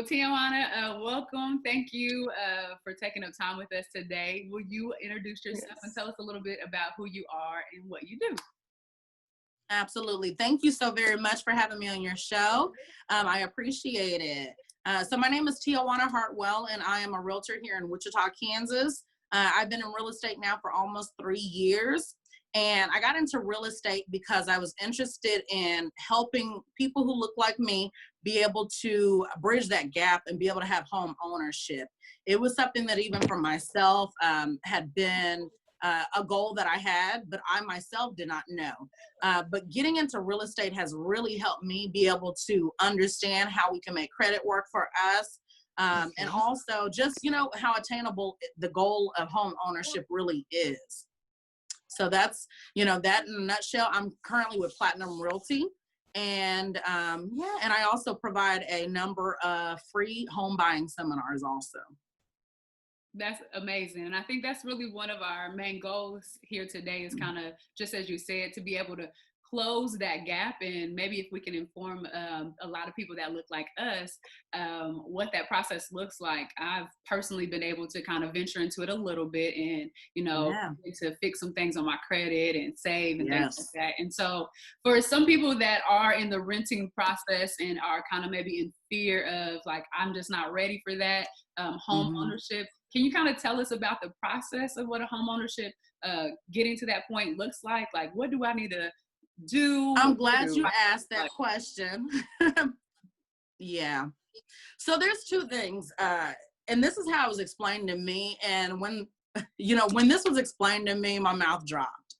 Well, Ti'Juana, welcome. Thank you for taking up time with us today. Will you introduce yourself and Yes, tell us a little bit about who you are and what you do? absolutely. Thank you so very much for having me on your show. I appreciate it. So my name is Ti'Juana Hardwell, and I am a realtor here in Wichita, Kansas. I've been in real estate now for almost 3 years. And I got into real estate because I was interested in helping people who look like me be able to bridge that gap and be able to have home ownership. It was something that even for myself had been a goal that I had, but I myself did not know. But getting into real estate has really helped me be able to understand how we can make credit work for us. And also just, how attainable the goal of home ownership really is. So that's, that in a nutshell. I'm currently with Platinum Realty. And and I also provide a number of free home buying seminars also. That's amazing. And I think that's really one of our main goals here today is kind of, just as you said, to be able to close that gap. And maybe if we can inform a lot of people that look like us, what that process looks like. I've personally been able to kind of venture into it a little bit and, Yeah. to fix some things on my credit and save and things like Yes. that. And so for some people that are in the renting process and are kind of maybe in fear of like, I'm just not ready for that, home Mhm. ownership. Can you kind of tell us about the process of what a home ownership, getting to that point looks like? Like, what do I need to do? I'm What glad does you the asked process that question. Yeah. So there's two things, and this is how it was explained to me. And when, when this was explained to me, my mouth dropped.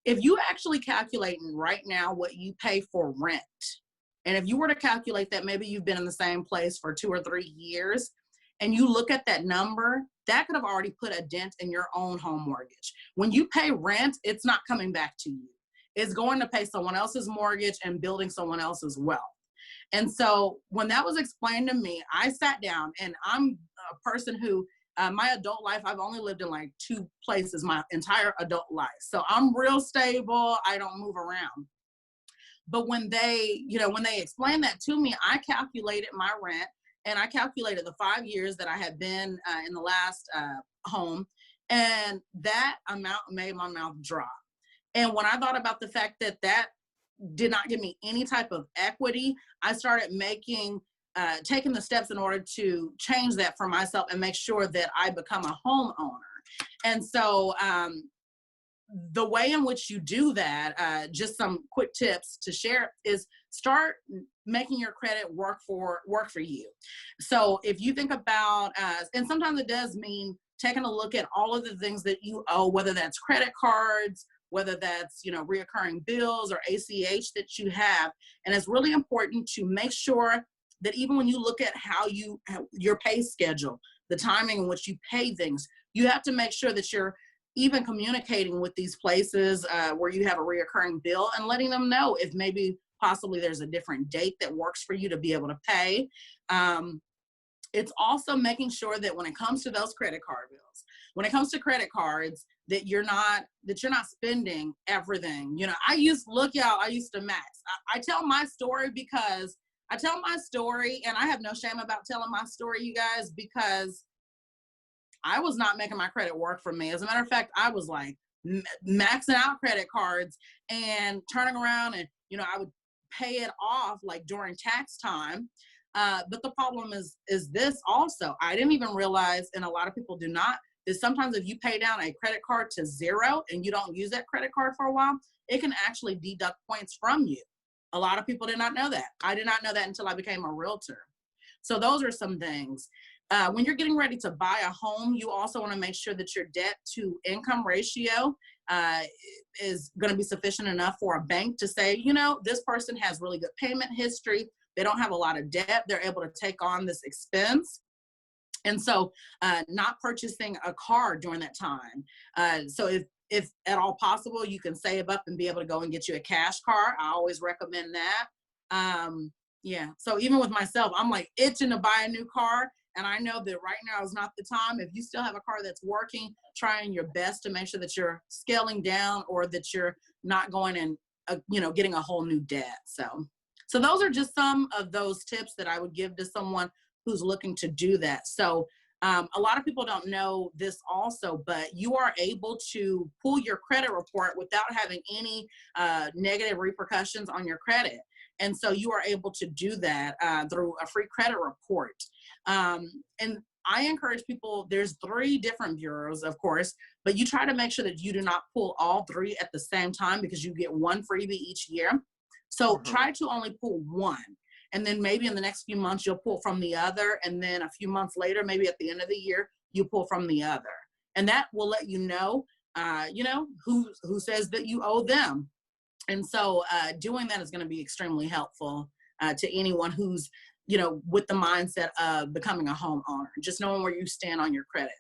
If you actually calculating right now what you pay for rent, and if you were to calculate that, maybe you've been in the same place for 2 or 3 years, and you look at that number, that could have already put a dent in your own home mortgage. When you pay rent, it's not coming back to you. It's going to pay someone else's mortgage and building someone else's wealth. And so when that was explained to me, I sat down, and I'm a person who, my adult life, I've only lived in like 2 places my entire adult life. So I'm real stable. I don't move around. But when they explained that to me, I calculated my rent, and I calculated the 5 years that I had been in the last home. And that amount made my mouth drop. And when I thought about the fact that that did not give me any type of equity, I started taking the steps in order to change that for myself and make sure that I become a homeowner. And so the way in which you do that, just some quick tips to share, is start making your credit work for you. So if you think about, and sometimes it does mean taking a look at all of the things that you owe, whether that's credit cards, whether that's reoccurring bills or ACH that you have. And it's really important to make sure that even when you look at your pay schedule, the timing in which you pay things, you have to make sure that you're even communicating with these places where you have a reoccurring bill and letting them know if maybe possibly there's a different date that works for you to be able to pay. It's also making sure that when it comes to those credit card bills, when it comes to credit cards, that you're not spending everything. I used to max. I tell my story because I tell my story, and I have no shame about telling my story, you guys, because I was not making my credit work for me. As a matter of fact, I was like maxing out credit cards and turning around, and I would pay it off like during tax time. But the problem is this also. I didn't even realize, and a lot of people do not, is sometimes if you pay down a credit card to zero and you don't use that credit card for a while, it can actually deduct points from you. A lot of people did not know that. I did not know that until I became a realtor. So those are some things. When you're getting ready to buy a home, you also want to make sure that your debt to income ratio is going to be sufficient enough for a bank to say, this person has really good payment history. They don't have a lot of debt. They're able to take on this expense. And so not purchasing a car during that time. So if at all possible, you can save up and be able to go and get you a cash car. I always recommend that. Yeah. So even with myself, I'm like itching to buy a new car. And I know that right now is not the time. If you still have a car that's working, trying your best to make sure that you're scaling down or that you're not going and, getting a whole new debt. So those are just some of those tips that I would give to someone who's looking to do that. So a lot of people don't know this also, but you are able to pull your credit report without having any negative repercussions on your credit. And so you are able to do that through a free credit report. And I encourage people, there's 3 different bureaus, of course, but you try to make sure that you do not pull all 3 at the same time, because you get 1 freebie each year. So try to only pull 1. And then maybe in the next few months, you'll pull from the other. And then a few months later, maybe at the end of the year, you pull from the other. And that will let you know, who says that you owe them. And so doing that is going to be extremely helpful to anyone who's, with the mindset of becoming a homeowner, just knowing where you stand on your credit.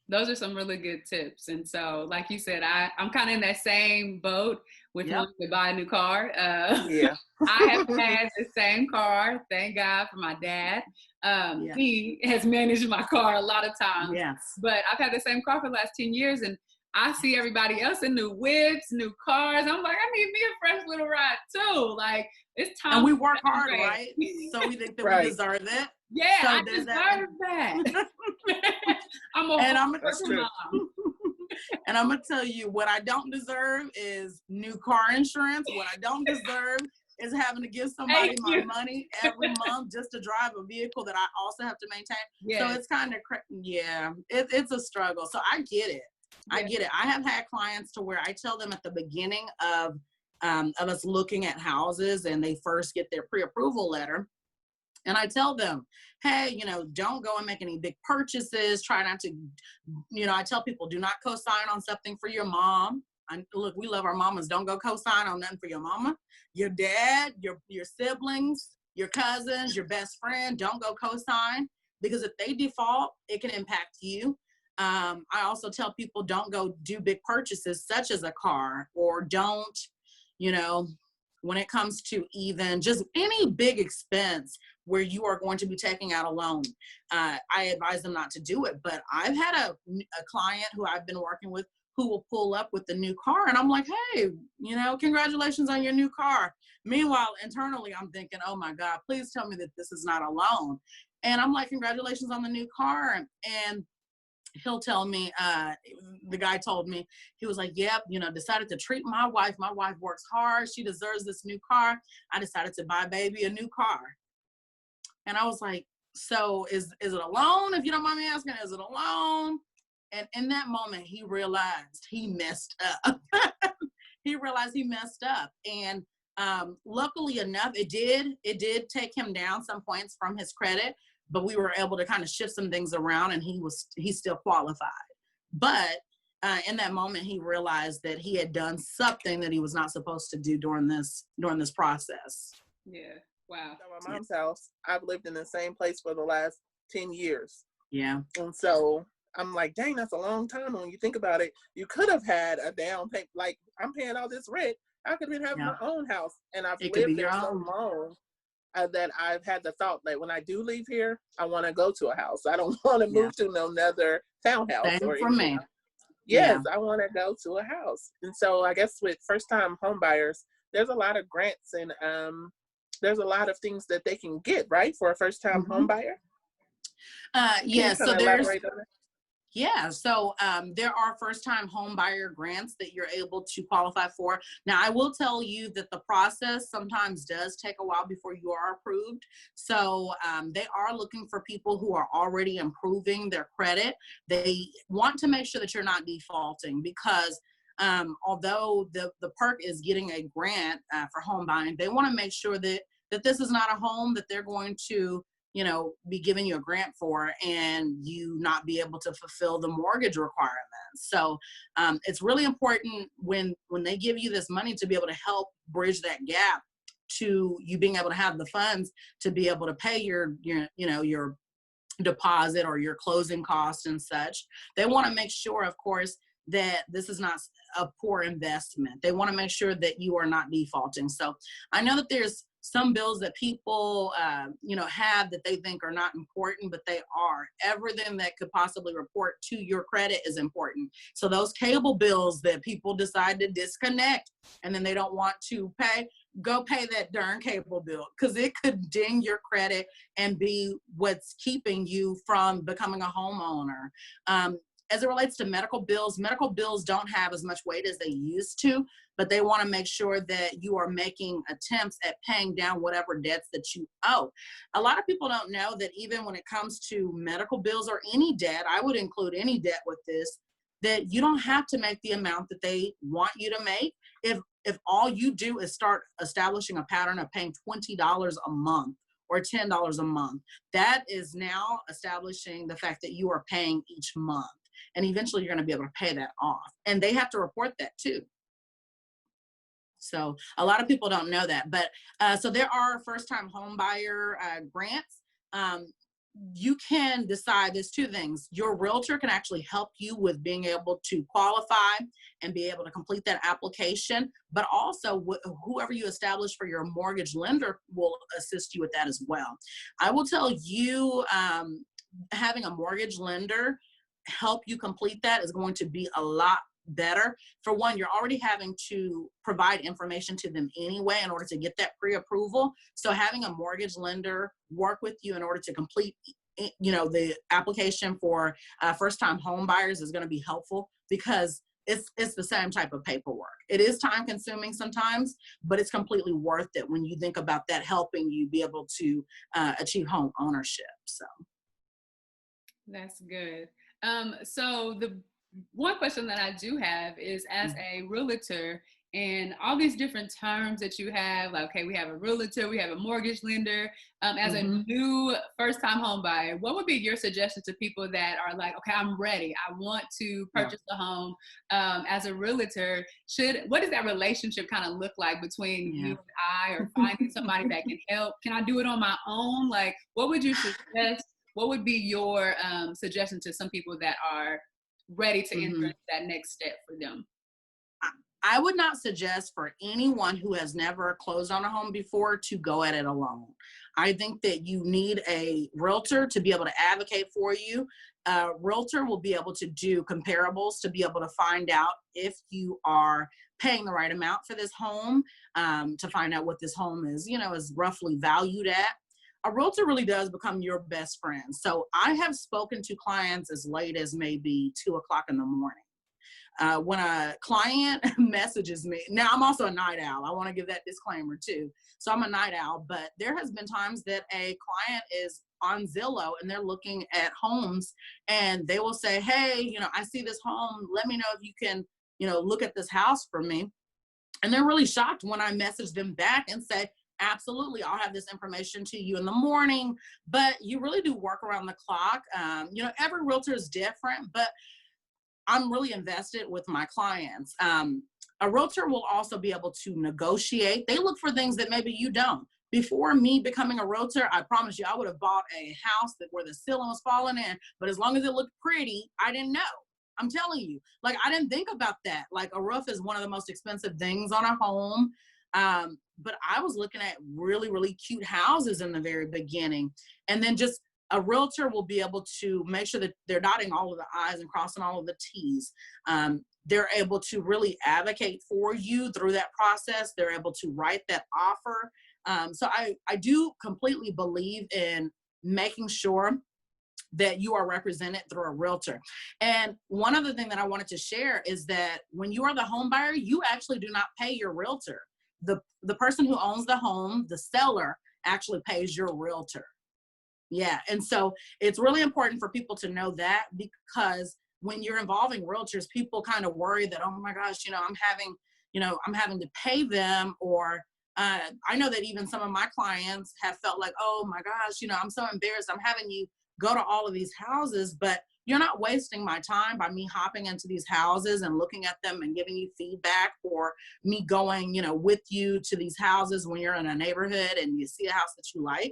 Those are some really good tips. And so, like you said, I'm kind of in that same boat with wanting to buy a new car. Yeah. I have had the same car. Thank God for my dad. He has managed my car a lot of times. Yes. But I've had the same car for the last 10 years. And I see everybody else in new whips, new cars. I'm like, I need me a fresh little ride too. Like, it's time. And we work hard, right? So we think that Right. we deserve it. Yeah, So I deserve that. I'm a person mom. And I'm gonna tell you, what I don't deserve is new car insurance. What I don't deserve is having to give somebody my money every month just to drive a vehicle that I also have to maintain. Yes. So it's kind of it's a struggle. So I get it. I get it. I have had clients to where I tell them at the beginning of us looking at houses, and they first get their pre-approval letter. And I tell them, hey, don't go and make any big purchases. Try not to, I tell people, do not co-sign on something for your mom. Look, we love our mamas. Don't go co-sign on nothing for your mama, your dad, your siblings, your cousins, your best friend. Don't go co-sign, because if they default, it can impact you. I also tell people, don't go do big purchases such as a car, or don't, when it comes to even just any big expense where you are going to be taking out a loan, I advise them not to do it. But I've had a client who I've been working with who will pull up with the new car, and I'm like, hey, congratulations on your new car. Meanwhile, internally, I'm thinking, oh my God, please tell me that this is not a loan. And I'm like, congratulations on the new car. And he'll tell me, the guy told me, he was like, yep, decided to treat my wife. My wife works hard. She deserves this new car. I decided to buy baby a new car. And I was like, so is it a loan? If you don't mind me asking, is it a loan? And in that moment, he realized he messed up. He realized he messed up. And luckily enough, it did take him down some points from his credit, but we were able to kind of shift some things around, and he still qualified. But in that moment, he realized that he had done something that he was not supposed to do during this process. Yeah. Wow. At my mom's house, I've lived in the same place for the last 10 years. Yeah. And so I'm like, dang, that's a long time. When you think about it, you could have had a down payment. Like, I'm paying all this rent. I could have been having my own house. And I've lived there so long that I've had the thought that when I do leave here, I want to go to a house. I don't want to move to another townhouse. Same for me. Yes, I want to go to a house. And so I guess with first-time home buyers, there's a lot of grants and there's a lot of things that they can get, right, for a first-time home buyer? So there are first-time home buyer grants that you're able to qualify for. Now, I will tell you that the process sometimes does take a while before you are approved. So they are looking for people who are already improving their credit. They want to make sure that you're not defaulting, because although the PERC is getting a grant for home buying, they want to make sure that this is not a home that they're going to be giving you a grant for and you not be able to fulfill the mortgage requirements. So it's really important when they give you this money to be able to help bridge that gap to you being able to have the funds to be able to pay your deposit or your closing costs and such. They want to make sure, of course, that this is not a poor investment. They want to make sure that you are not defaulting. So I know that there's some bills that people, have that they think are not important, but they are. Everything that could possibly report to your credit is important. So those cable bills that people decide to disconnect and then they don't want to pay, go pay that darn cable bill, because it could ding your credit and be what's keeping you from becoming a homeowner. As it relates to medical bills don't have as much weight as they used to, but they want to make sure that you are making attempts at paying down whatever debts that you owe. A lot of people don't know that even when it comes to medical bills or any debt, I would include any debt with this, that you don't have to make the amount that they want you to make. If all you do is start establishing a pattern of paying $20 a month or $10 a month, that is now establishing the fact that you are paying each month. And eventually you're going to be able to pay that off. And they have to report that too. So a lot of people don't know that. But so there are first-time home buyer grants. You can decide, there's two things. Your realtor can actually help you with being able to qualify and be able to complete that application, but also whoever you establish for your mortgage lender will assist you with that as well. I will tell you, having a mortgage lender help you complete that is going to be a lot better. For one, you're already having to provide information to them anyway in order to get that pre-approval. So having a mortgage lender work with you in order to complete, the application for first-time home buyers is going to be helpful, because it's the same type of paperwork. It is time consuming sometimes, but it's completely worth it when you think about that helping you be able to achieve home ownership. So that's good. So the one question that I do have is, as a realtor and all these different terms that you have, like, okay, we have a realtor, we have a mortgage lender, as a new first-time home buyer, what would be your suggestion to people that are like, okay, I'm ready, I want to purchase a home, as a realtor? What does that relationship kind of look like between you and I, or finding somebody that can help? Can I do it on my own? Like, what would you suggest? What would be your suggestion to some people that are ready to enter that next step for them? I would not suggest for anyone who has never closed on a home before to go at it alone. I think that you need a realtor to be able to advocate for you. A realtor will be able to do comparables to be able to find out if you are paying the right amount for this home, to find out what this home is roughly valued at. A realtor really does become your best friend. So I have spoken to clients as late as maybe 2:00 in the morning. When a client messages me, now I'm also a night owl. I want to give that disclaimer too. So I'm a night owl, but there has been times that a client is on Zillow and they're looking at homes and they will say, hey, I see this home. Let me know if you can, look at this house for me. And they're really shocked when I message them back and say, absolutely, I'll have this information to you in the morning. But you really do work around the clock. Every realtor is different, but I'm really invested with my clients. A realtor will also be able to negotiate. They look for things that maybe you don't. Before me becoming a realtor, I promise you, I would have bought a house where the ceiling was falling in, but as long as it looked pretty, I didn't know. I'm telling you, like, I didn't think about that. Like, a roof is one of the most expensive things on a home. But I was looking at really, really cute houses in the very beginning. And then just a realtor will be able to make sure that they're dotting all of the I's and crossing all of the T's. They're able to really advocate for you through that process. They're able to write that offer. So I do completely believe in making sure that you are represented through a realtor. And one other thing that I wanted to share is that when you are the home buyer, you actually do not pay your realtor. The person who owns the home, the seller, actually pays your realtor. Yeah. And so it's really important for people to know that, because when you're involving realtors, people kind of worry that, oh my gosh, I'm having to pay them. Or I know that even some of my clients have felt like, oh my gosh, I'm so embarrassed. I'm having you go to all of these houses, but you're not wasting my time by me hopping into these houses and looking at them and giving you feedback, or me going, with you to these houses when you're in a neighborhood and you see a house that you like.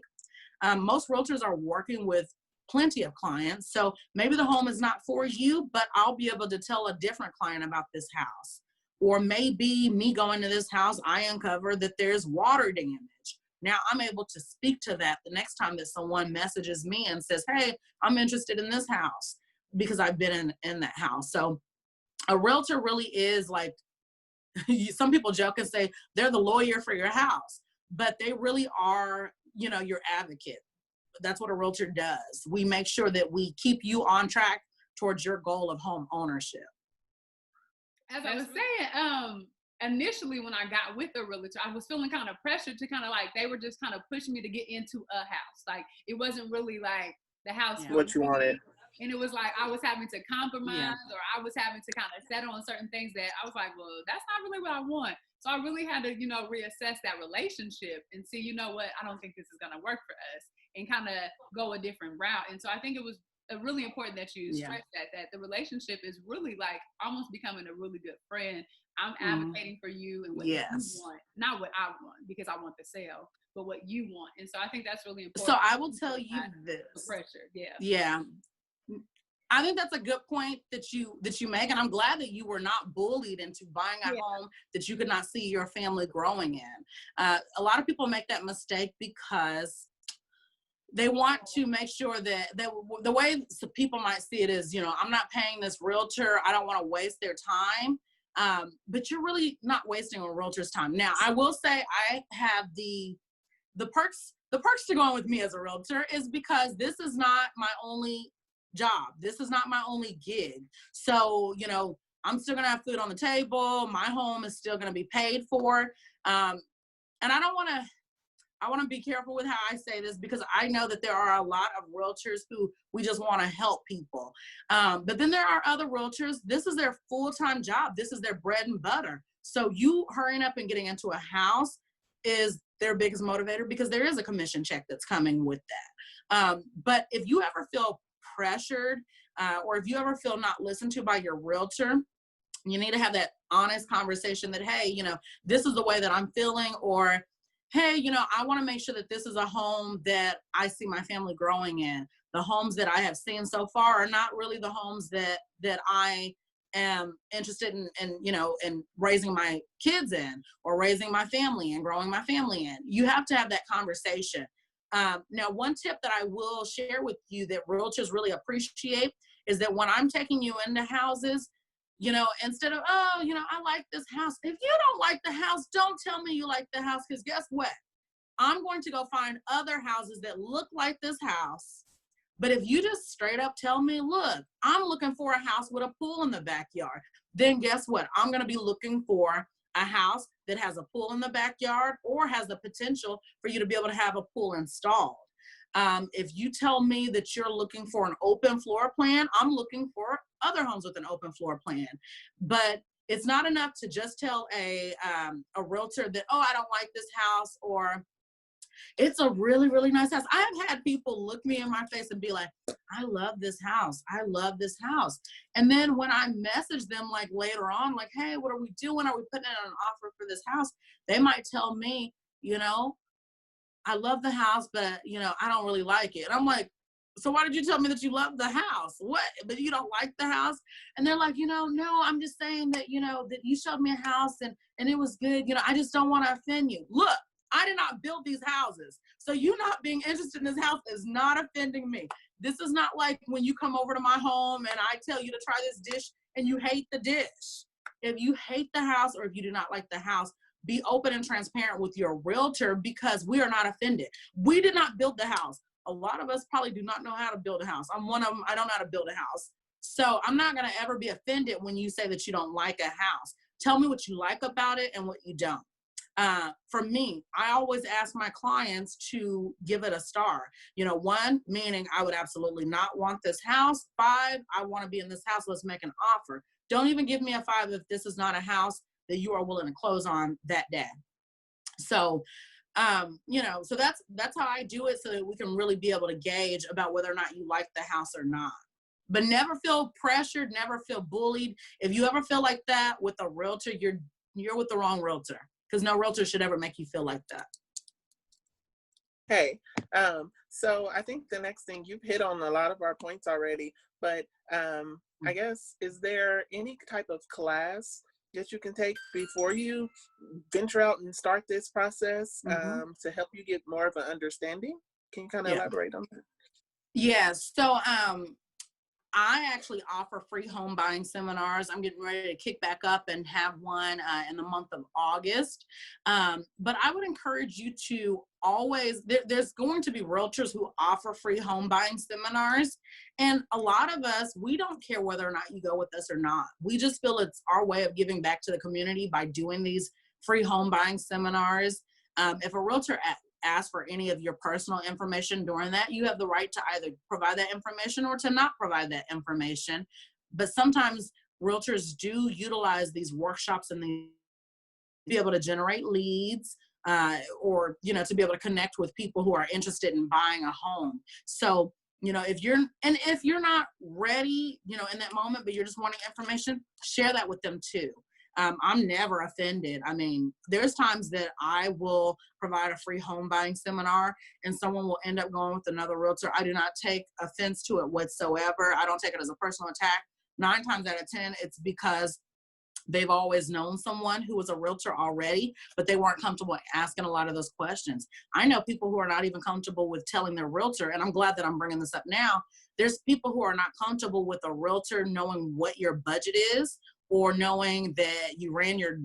Most realtors are working with plenty of clients. So maybe the home is not for you, but I'll be able to tell a different client about this house. Or maybe me going to this house, I uncover that there's water damage. Now I'm able to speak to that the next time that someone messages me and says, hey, I'm interested in this house, because I've been in that house. So a realtor really is like some people joke and say they're the lawyer for your house, but they really are, you know, your advocate. That's what a realtor does. We make sure that we keep you on track towards your goal of home ownership. As I was saying, initially when I got with a realtor, I was feeling kind of pressured to kind of like, they were just kind of pushing me to get into a house. Like, it wasn't really like the house what you wanted. And it was like I was having to compromise, or I was having to kind of settle on certain things that I was like, well, that's not really what I want. So I really had to, you know, reassess that relationship and see, you know what, I don't think this is going to work for us, and kind of go a different route. And so I think it was really important that you stress that the relationship is really like almost becoming a really good friend. I'm advocating for you and what you want, not what I want, because I want the sale, but what you want. And so I think that's really important. So I will tell you this. Pressure. Yeah. Yeah. I think that's a good point that you make, and I'm glad that you were not bullied into buying a home that you could not see your family growing in. A lot of people make that mistake because they want to make sure that the way people might see it is, you know, I'm not paying this realtor, I don't want to waste their time. But you're really not wasting a realtor's time. Now, I will say I have the perks to going with me as a realtor is because this is not my only job. This is not my only gig. So, you know, I'm still gonna have food on the table. My home is still gonna be paid for. And I want to be careful with how I say this, because I know that there are a lot of realtors who we just want to help people. But then there are other realtors, this is their full-time job. This is their bread and butter. So you hurrying up and getting into a house is their biggest motivator, because there is a commission check that's coming with that. But if you ever feel pressured, or if you ever feel not listened to by your realtor, you need to have that honest conversation that, hey, you know, this is the way that I'm feeling, or, hey, you know, I want to make sure that this is a home that I see my family growing in. The homes that I have seen so far are not really the homes that I am interested in, you know, in raising my kids in, or raising my family and growing my family in. You have to have that conversation. Now, one tip that I will share with you that realtors really appreciate is that when I'm taking you into houses, you know, instead of, oh, you know, I like this house. If you don't like the house, don't tell me you like the house, because guess what? I'm going to go find other houses that look like this house. But if you just straight up tell me, look, I'm looking for a house with a pool in the backyard, then guess what? I'm going to be looking for a house that has a pool in the backyard, or has the potential for you to be able to have a pool installed. If you tell me that you're looking for an open floor plan, I'm looking for other homes with an open floor plan. But it's not enough to just tell a realtor that, oh, I don't like this house, or it's a really, really nice house. I've had people look me in my face and be like, I love this house. I love this house. And then when I message them like later on, like, hey, what are we doing? Are we putting in an offer for this house? They might tell me, you know, I love the house, but, you know, I don't really like it. And I'm like, so why did you tell me that you love the house? What, but you don't like the house? And they're like, you know, no, I'm just saying that, you know, that you showed me a house and it was good. You know, I just don't want to offend you. Look, I did not build these houses. So you not being interested in this house is not offending me. This is not like when you come over to my home and I tell you to try this dish and you hate the dish. If you hate the house, or if you do not like the house, be open and transparent with your realtor, because we are not offended. We did not build the house. A lot of us probably do not know how to build a house. I'm one of them. I don't know how to build a house. So I'm not going to ever be offended when you say that you don't like a house. Tell me what you like about it and what you don't. For me, I always ask my clients to give it a star. You know, 1, meaning I would absolutely not want this house. 5, I want to be in this house. Let's make an offer. Don't even give me a 5 if this is not a house that you are willing to close on that day. So, you know, so that's how I do it, so that we can really be able to gauge about whether or not you like the house or not. But never feel pressured, never feel bullied. If you ever feel like that with a realtor, you're with the wrong realtor, because no realtor should ever make you feel like that. Hey, so I think the next thing, you've hit on a lot of our points already, but I guess, is there any type of class that you can take before you venture out and start this process, to help you get more of an understanding? Can you kind of elaborate on that? Yes. So I actually offer free home buying seminars. I'm getting ready to kick back up and have one in the month of August. But I would encourage you to always, there's going to be realtors who offer free home buying seminars. And a lot of us, we don't care whether or not you go with us or not. We just feel it's our way of giving back to the community by doing these free home buying seminars. If a realtor ask for any of your personal information during that, you have the right to either provide that information or to not provide that information. But sometimes realtors do utilize these workshops and they be able to generate leads or, you know, to be able to connect with people who are interested in buying a home. So, you know, if you're not ready, you know, in that moment, but you're just wanting information, share that with them too. I'm never offended. I mean, there's times that I will provide a free home buying seminar and someone will end up going with another realtor. I do not take offense to it whatsoever. I don't take it as a personal attack. 9 times out of 10, it's because they've always known someone who was a realtor already, but they weren't comfortable asking a lot of those questions. I know people who are not even comfortable with telling their realtor, and I'm glad that I'm bringing this up now. There's people who are not comfortable with a realtor knowing what your budget is, or knowing that you ran your,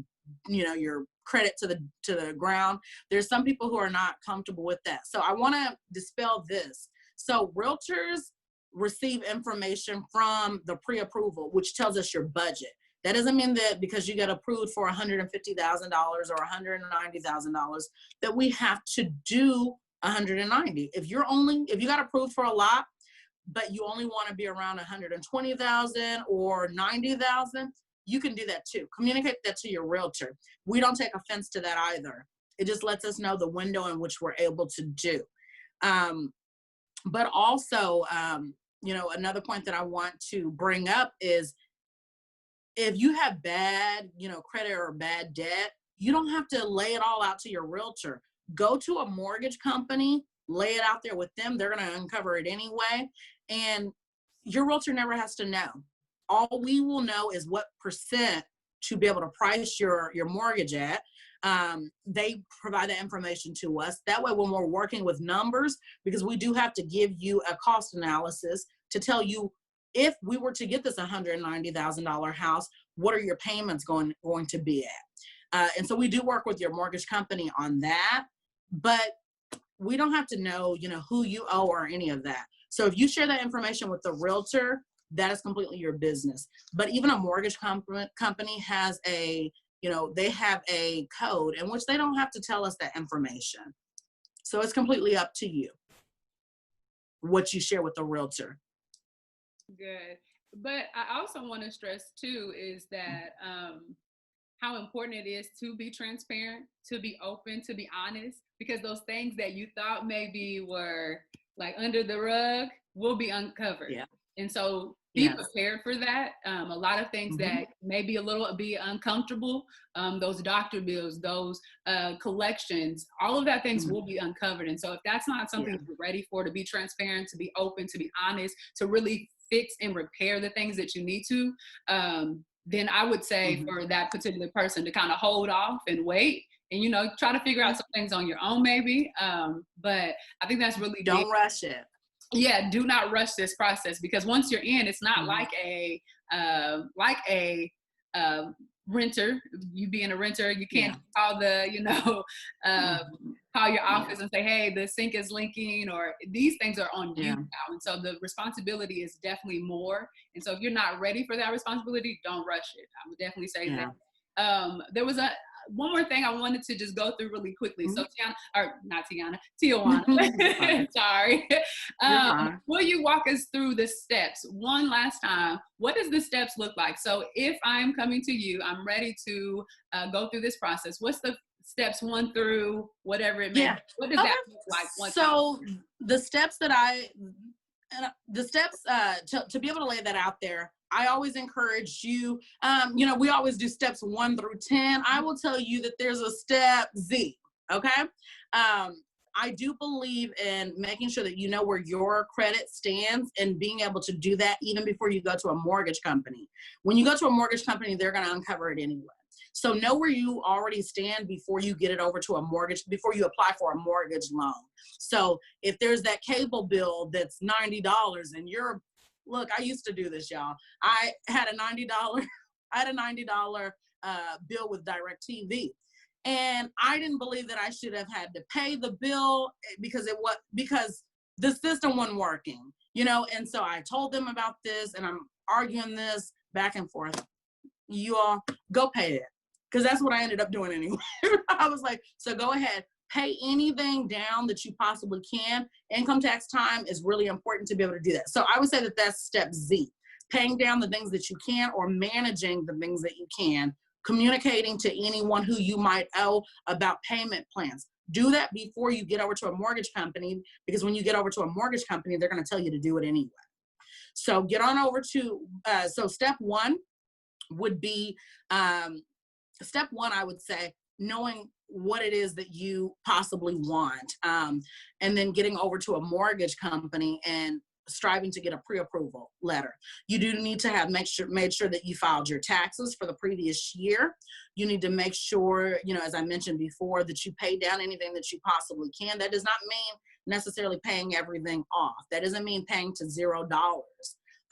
you know, your credit to the ground. There's some people who are not comfortable with that. So I want to dispel this. So realtors receive information from the pre-approval, which tells us your budget. That doesn't mean that because you got approved for $150,000 or $190,000 that we have to do 190. If you got approved for a lot, but you only want to be around 120,000 or 90,000, you can do that too. Communicate that to your realtor. We don't take offense to that either. It just lets us know the window in which we're able to do. But also, you know, another point that I want to bring up is if you have bad, you know, credit or bad debt, you don't have to lay it all out to your realtor. Go to a mortgage company, lay it out there with them. They're going to uncover it anyway. And your realtor never has to know. All we will know is what percent to be able to price your mortgage at. They provide that information to us. That way when we're working with numbers, because we do have to give you a cost analysis to tell you if we were to get this $190,000 house, what are your payments going to be at? And so we do work with your mortgage company on that, but we don't have to know, you know, who you owe or any of that. So if you share that information with the realtor, that is completely your business. But even a mortgage company has they have a code in which they don't have to tell us that information. So it's completely up to you what you share with the realtor. Good. But I also want to stress too is that how important it is to be transparent, to be open, to be honest, because those things that you thought maybe were like under the rug will be uncovered. Yeah. And so be prepared for that. A lot of things that may be be uncomfortable, those doctor bills, those collections, all of that things will be uncovered. And so if that's not something you're ready for, to be transparent, to be open, to be honest, to really fix and repair the things that you need to, then I would say for that particular person to kind of hold off and wait and, you know, try to figure out some things on your own maybe. But I think that's really Don't rush it. Yeah, do not rush this process, because once you're in, it's not like a renter. You being a renter, you can't call the, you know, call your office and say, hey, the sink is leaking, or these things are on you now. And so the responsibility is definitely more. And so if you're not ready for that responsibility, don't rush it. I would definitely say that. There was one more thing I wanted to just go through really quickly. So Ti'Juana, sorry. Will you walk us through the steps one last time? What does the steps look like? So if I'm coming to you, I'm ready to go through this process. What's the steps 1 through whatever it may be? What does that look like? The steps to be able to lay that out there, I always encourage you, you know, we always do steps 1 through 10. I will tell you that there's a step Z, okay? I do believe in making sure that you know where your credit stands and being able to do that even before you go to a mortgage company. When you go to a mortgage company, they're going to uncover it anyway. So know where you already stand before you get it over to a mortgage, before you apply for a mortgage loan. So if there's that cable bill that's $90 and you're Look, I used to do this, y'all. I had a $90 bill with DirecTV. And I didn't believe that I should have had to pay the bill because the system wasn't working, and so I told them about this, and I'm arguing this back and forth. You all go pay it, because that's what I ended up doing anyway. I was like, so go ahead, pay anything down that you possibly can. Income tax time is really important to be able to do that. So I would say that that's step Z, paying down the things that you can, or managing the things that you can, communicating to anyone who you might owe about payment plans. Do that before you get over to a mortgage company, because when you get over to a mortgage company, they're going to tell you to do it anyway. So get on over to, so step one would be, I would say, knowing what it is that you possibly want, and then getting over to a mortgage company and striving to get a pre-approval letter. You do need to have made sure that you filed your taxes for the previous year. You need to make sure, as I mentioned before, that you pay down anything that you possibly can. That does not mean necessarily paying everything off. That doesn't mean paying to $0,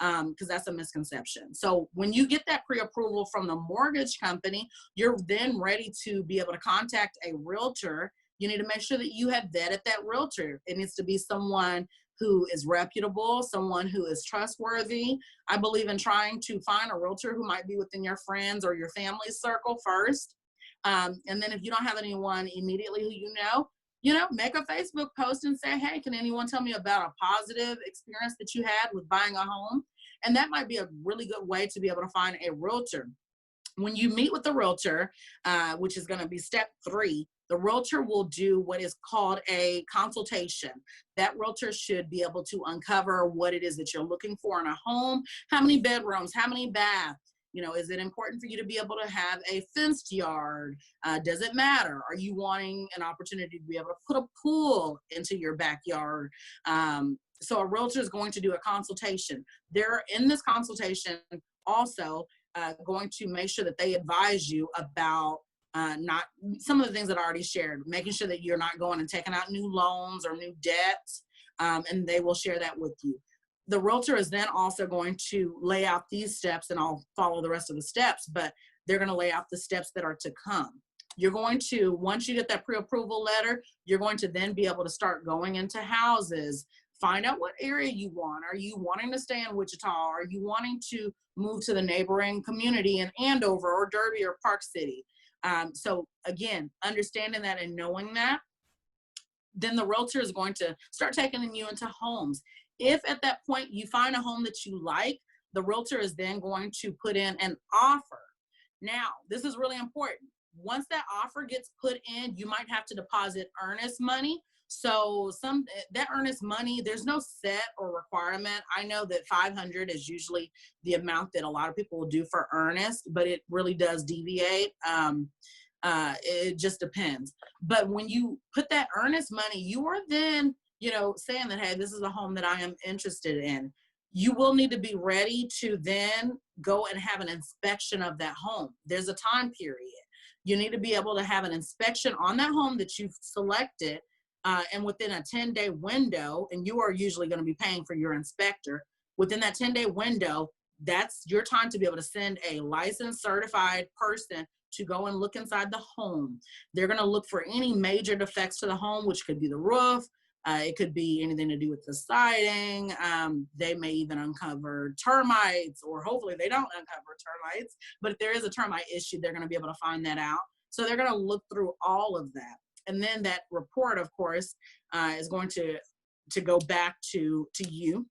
because that's a misconception. So when you get that pre-approval from the mortgage company, you're then ready to be able to contact a realtor. You need to make sure that you have vetted that realtor. It needs to be someone who is reputable, someone who is trustworthy. I believe in trying to find a realtor who might be within your friends or your family circle first. And then if you don't have anyone immediately who make a Facebook post and say, hey, can anyone tell me about a positive experience that you had with buying a home? And that might be a really good way to be able to find a realtor. When you meet with the realtor, which is going to be step 3, the realtor will do what is called a consultation. That realtor should be able to uncover what it is that you're looking for in a home. How many bedrooms, how many baths? Is it important for you to be able to have a fenced yard? Does it matter? Are you wanting an opportunity to be able to put a pool into your backyard? So a realtor is going to do a consultation. They're in this consultation also going to make sure that they advise you about not some of the things that I already shared, making sure that you're not going and taking out new loans or new debts, and they will share that with you. The realtor is then also going to lay out these steps, and I'll follow the rest of the steps, but they're going to lay out the steps that are to come. You're going to, once you get that pre-approval letter, you're going to then be able to start going into houses, find out what area you want. Are you wanting to stay in Wichita? Are you wanting to move to the neighboring community in Andover or Derby or Park City? So again, understanding that and knowing that, then the realtor is going to start taking you into homes. If at that point you find a home that you like, the realtor is then going to put in an offer. Now, this is really important. Once that offer gets put in, you might have to deposit earnest money. So that earnest money, there's no set or requirement. I know that $500 is usually the amount that a lot of people will do for earnest, but it really does deviate. It just depends. But when you put that earnest money, you are then, saying that, hey, this is a home that I am interested in. You will need to be ready to then go and have an inspection of that home. There's a time period. You need to be able to have an inspection on that home that you've selected, and within a 10-day window, and you are usually going to be paying for your inspector, within that 10-day window, that's your time to be able to send a licensed, certified person to go and look inside the home. They're going to look for any major defects to the home, which could be the roof. It could be anything to do with the siding. They may even uncover termites, or hopefully they don't uncover termites. But if there is a termite issue, they're going to be able to find that out. So they're going to look through all of that. And then that report, of course, is going to go back to you,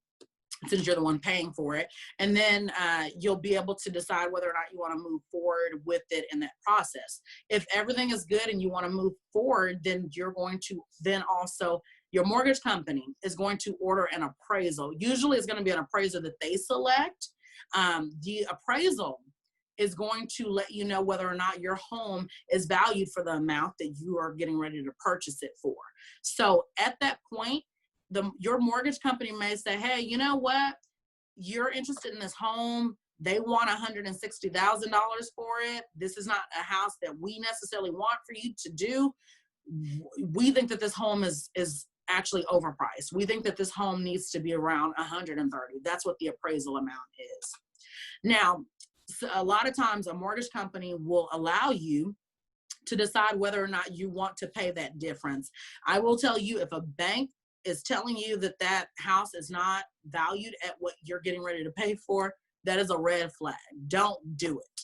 since you're the one paying for it. And then you'll be able to decide whether or not you want to move forward with it in that process. If everything is good and you want to move forward, then you're going to then also, your mortgage company is going to order an appraisal. Usually it's going to be an appraiser that they select. The appraisal is going to let you know whether or not your home is valued for the amount that you are getting ready to purchase it for. So at that point, your mortgage company may say, hey, you know what? You're interested in this home. They want $160,000 for it. This is not a house that we necessarily want for you to do. We think that this home is actually overpriced. We think that this home needs to be around 130. That's what the appraisal amount is. Now, a lot of times a mortgage company will allow you to decide whether or not you want to pay that difference. I will tell you, if a bank is telling you that that house is not valued at what you're getting ready to pay for, that is a red flag. Don't do it.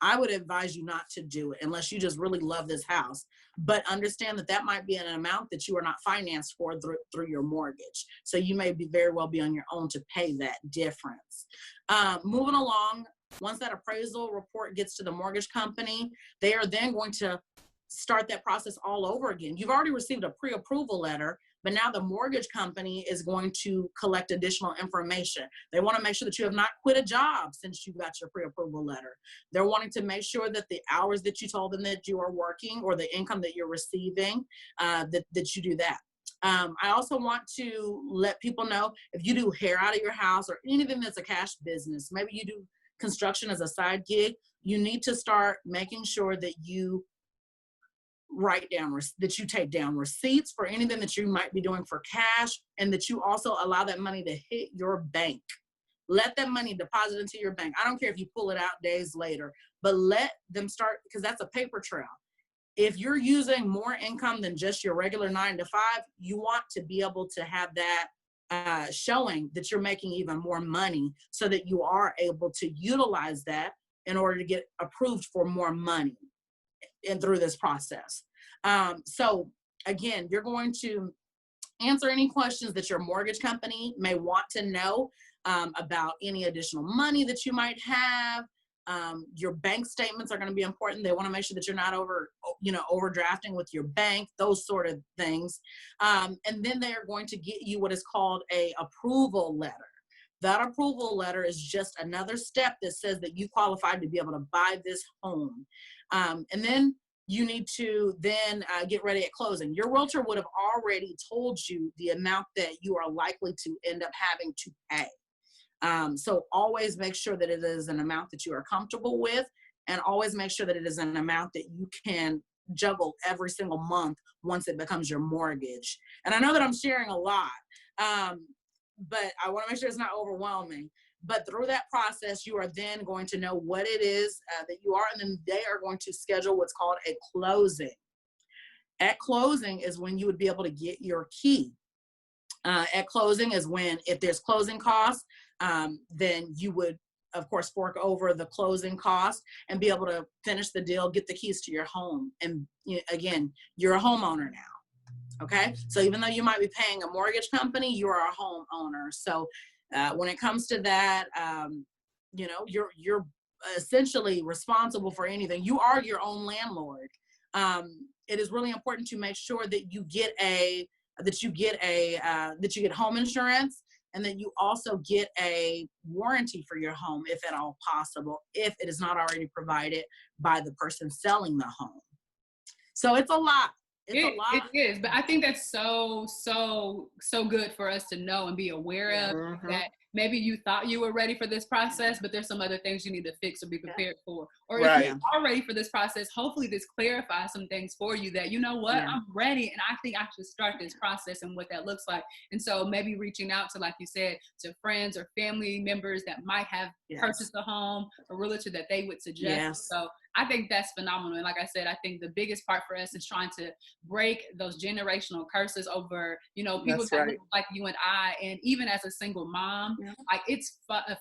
I would advise you not to do it unless you just really love this house. But understand that that might be an amount that you are not financed for through your mortgage. So you may be very well be on your own to pay that difference. Moving along, once that appraisal report gets to the mortgage company, they are then going to start that process all over again. You've already received a pre-approval letter, but now the mortgage company is going to collect additional information. They want to make sure that you have not quit a job since you got your pre-approval letter. They're wanting to make sure that the hours that you told them that you are working or the income that you're receiving, that you do that. I also want to let people know, if you do hair out of your house or anything that's a cash business, maybe you do construction as a side gig, you need to start making sure that you take down receipts for anything that you might be doing for cash, and that you also allow that money to hit your bank. Let that money deposit into your bank. I don't care if you pull it out days later, but let them start, because that's a paper trail. If you're using more income than just your regular 9 to 5, you want to be able to have that showing that you're making even more money, so that you are able to utilize that in order to get approved for more money and through this process. So again, you're going to answer any questions that your mortgage company may want to know about any additional money that you might have. Your bank statements are going to be important. They want to make sure that you're not overdrafting with your bank, those sort of things. And then they are going to get you what is called a approval letter. That approval letter is just another step that says that you qualified to be able to buy this home. And then you need to then get ready at closing. Your realtor would have already told you the amount that you are likely to end up having to pay. So always make sure that it is an amount that you are comfortable with, and always make sure that it is an amount that you can juggle every single month once it becomes your mortgage. And I know that I'm sharing a lot, but I want to make sure it's not overwhelming. But through that process, you are then going to know what it is that you are, and then they are going to schedule what's called a closing. At closing is when you would be able to get your key. At closing is when, if there's closing costs, then you would, of course, fork over the closing cost and be able to finish the deal, get the keys to your home. And again, you're a homeowner now. Okay. So even though you might be paying a mortgage company, you are a homeowner. So when it comes to that, you're essentially responsible for anything. You are your own landlord. It is really important to make sure that you get home insurance, and that you also get a warranty for your home, if at all possible, if it is not already provided by the person selling the home. So it's a lot. It's a lot. It is, but I think that's so good for us to know and be aware of, Mm-hmm. that maybe you thought you were ready for this process, but there's some other things you need to fix or be prepared for. Or right. if you are ready for this process, hopefully this clarifies some things for you, that, you know what, I'm ready, and I think I should start this process and what that looks like. And so maybe reaching out to, like you said, to friends or family members that might have purchased a home, a realtor that they would suggest. So I think that's phenomenal. And like I said, I think the biggest part for us is trying to break those generational curses over, people that look like you and I. And even as a single mom, like, it's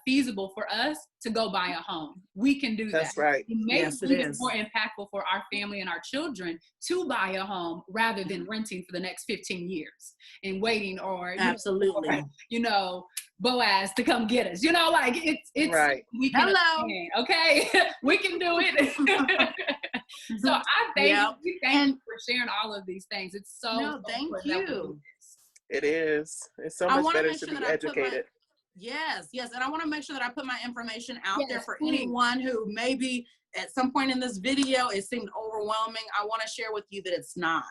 feasible for us to go buy a home. We can do that. That's right. Maybe it's more impactful for our family and our children to buy a home rather than renting for the next 15 years and waiting, or absolutely, Boaz to come get us. It's right. We can understand, okay? We can do it. So I thank you. Thank you for sharing all of these things. It's thank you. It is. It's so much better to be educated. Yes. And I want to make sure that I put my information out there for anyone who maybe at some point in this video it seemed overwhelming. I want to share with you that it's not.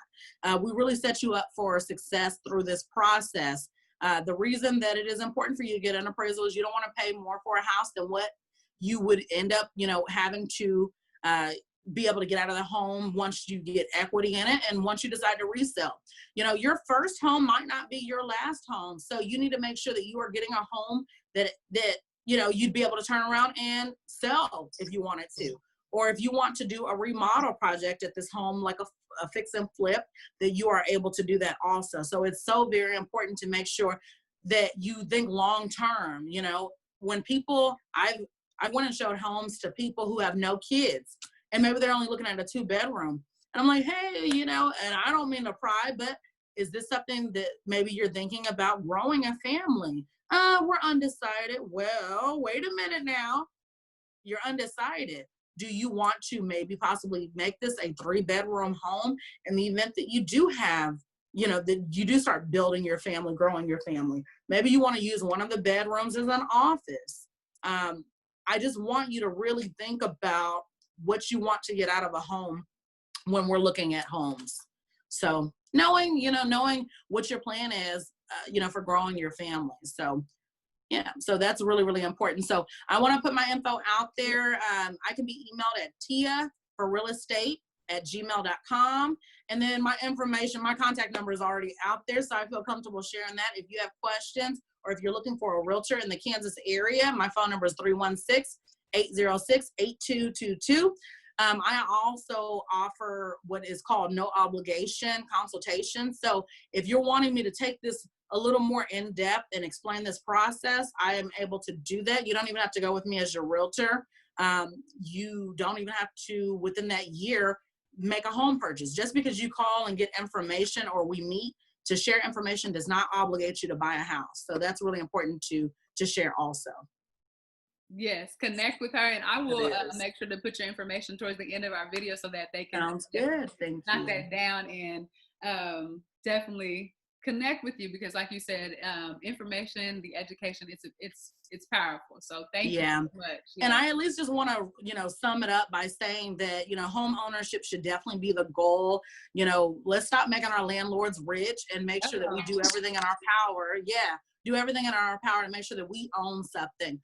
We really set you up for success through this process. The reason that it is important for you to get an appraisal is you don't want to pay more for a house than what you would end up, having to be able to get out of the home once you get equity in it and once you decide to resell. You know, your first home might not be your last home. So you need to make sure that you are getting a home that you know, you'd be able to turn around and sell if you wanted to. Or if you want to do a remodel project at this home, like a fix and flip, that you are able to do that also. So it's so very important to make sure that you think long term. You know, when people, I went and showed homes to people who have no kids, and maybe they're only looking at a 2-bedroom. And I'm like, hey, you know, and I don't mean to pry, but is this something that maybe you're thinking about growing a family? We're undecided. Well, wait a minute now. You're undecided. Do you want to maybe possibly make this a 3-bedroom home in the event that you do have, you know, that you do start building your family, growing your family? Maybe you want to use one of the bedrooms as an office. I just want you to really think about what you want to get out of a home when we're looking at homes. So knowing what your plan is, you know, for growing your family. So yeah, so that's really, really important. So I want to put my info out there. I can be emailed at tiaforrealestate@gmail.com. And then my information, my contact number is already out there. So I feel comfortable sharing that. If you have questions or if you're looking for a realtor in the Kansas area, my phone number is 316-806-8222. I also offer what is called no obligation consultation. So if you're wanting me to take this a little more in depth and explain this process, I am able to do that. You don't even have to go with me as your realtor. You don't even have to, within that year, make a home purchase. Just because you call and get information or we meet to share information does not obligate you to buy a house. So that's really important to share also. Yes, connect with her, and I will make sure to put your information towards the end of our video so that they can Sounds good. Thank you. knock that down and definitely connect with you, because like you said, information, the education, it's powerful. So thank you so much. Yeah. And I at least just want to, you know, sum it up by saying that, you know, home ownership should definitely be the goal. You know, let's stop making our landlords rich and make sure that we do everything in our power. Yeah, do everything in our power to make sure that we own something.